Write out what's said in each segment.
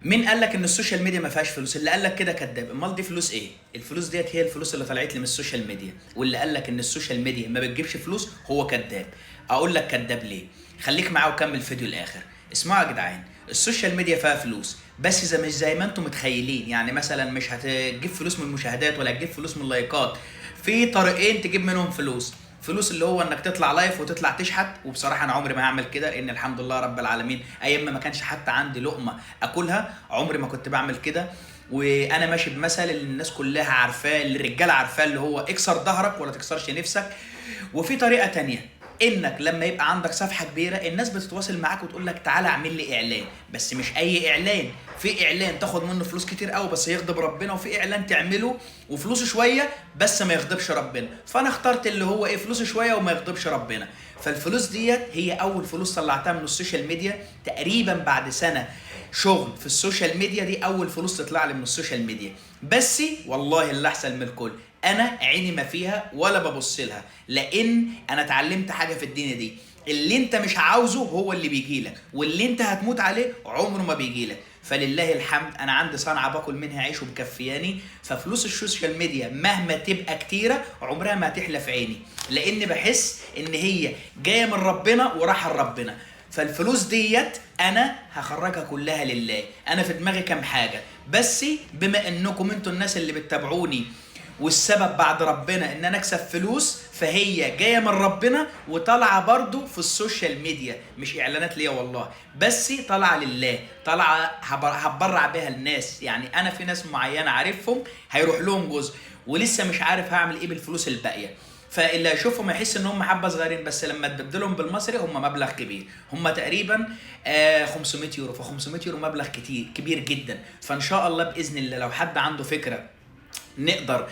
مين قال لك ان السوشيال ميديا ما فيهاش فلوس؟ اللي قال لك كده كذاب. امال دي فلوس ايه؟ الفلوس ديت هي الفلوس اللي طلعت لي من السوشيال ميديا، واللي قال لك ان السوشيال ميديا ما بتجيبش فلوس هو كذاب. اقول لك كذاب ليه؟ خليك معاه وكمل الفيديو الاخر. اسمعوا يا جدعان، السوشيال ميديا فيها فلوس بس اذا مش زي ما انتم متخيلين. يعني مثلا مش هتجيب فلوس من المشاهدات ولا هتجيب فلوس من اللايكات. في طريقين تجيب منهم فلوس. فلوس اللي هو انك تطلع لايف وتطلع تشحت، وبصراحه انا عمري ما هعمل كده لان الحمد لله رب العالمين ايام ما كانش حتى عندي لقمه اكلها عمري ما كنت بعمل كده. وانا ماشي بمثل اللي الناس كلها عارفاه، اللي الرجاله عارفاه، اللي هو اكسر ظهرك ولا تكسرش نفسك. وفي طريقه تانية، انك لما يبقى عندك صفحه كبيره الناس بتتواصل معاك وتقول لك تعالى اعمل لي اعلان. بس مش اي اعلان، في اعلان تاخد منه فلوس كتير قوي بس يغضب ربنا، وفي اعلان تعمله وفلوسه شويه بس ما يغضبش ربنا. فانا اخترت اللي هو ايه، فلوسه شويه وما يغضبش ربنا. فالفلوس ديت هي اول فلوس طلعتها من السوشيال ميديا تقريبا بعد سنه شغل في السوشيال ميديا. دي اول فلوس تطلع لي من السوشيال ميديا. بس والله اللي احسن من الكل انا عيني ما فيها ولا ببص لها، لان انا اتعلمت حاجه في الدنيا دي. اللي انت مش عاوزه هو اللي بيجي لك، واللي انت هتموت عليه عمره ما بيجي لك. فلله الحمد انا عندي صنعه باكل منها عيش ومكفياني. ففلوس السوشيال ميديا مهما تبقى كتيره عمرها ما هتحلى في عيني، لان بحس ان هي جايه من ربنا وراحه لربنا. فالفلوس ديت انا هخرجها كلها لله. انا في دماغي كام حاجه، بس بما انكم انتوا الناس اللي بتتابعوني والسبب بعد ربنا ان انا اكسب فلوس، فهي جايه من ربنا وطالعه برضو في السوشيال ميديا. مش اعلانات ليا والله، بس طالعه لله، طالعه هبرع بيها الناس. يعني انا في ناس معينه عارفهم هيروح لهم جزء، ولسه مش عارف هعمل ايه بالفلوس الباقيه. فاللي هيشوفهم يحس ان هم حبه صغيرين، بس لما تبدلهم بالمصري هم مبلغ كبير. هم تقريبا 500 يورو. ف 500 يورو مبلغ كتير كبير جدا. فان شاء الله باذن الله لو حد عنده فكره نقدر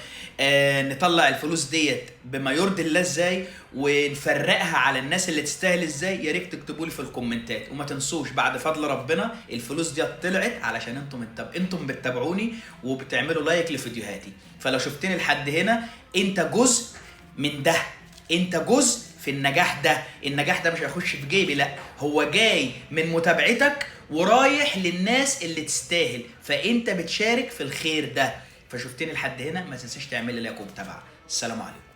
نطلع الفلوس ديت بما يرضي الله ازاي ونفرقها على الناس اللي تستاهل ازاي، يا ريت تكتبوا لي في الكومنتات. وما تنسوش بعد فضل ربنا الفلوس ديت طلعت علشان انتم بتتابعوني وبتعملوا لايك لفيديوهاتي. فلو شفتني لحد هنا انت جزء من ده، انت جزء في النجاح ده. النجاح ده مش هيخش في جيبي، لا، هو جاي من متابعتك ورايح للناس اللي تستاهل. فانت بتشارك في الخير ده. فشفتني لحد هنا ما تنساش تعمل لي لايك ومتابعه. السلام عليكم.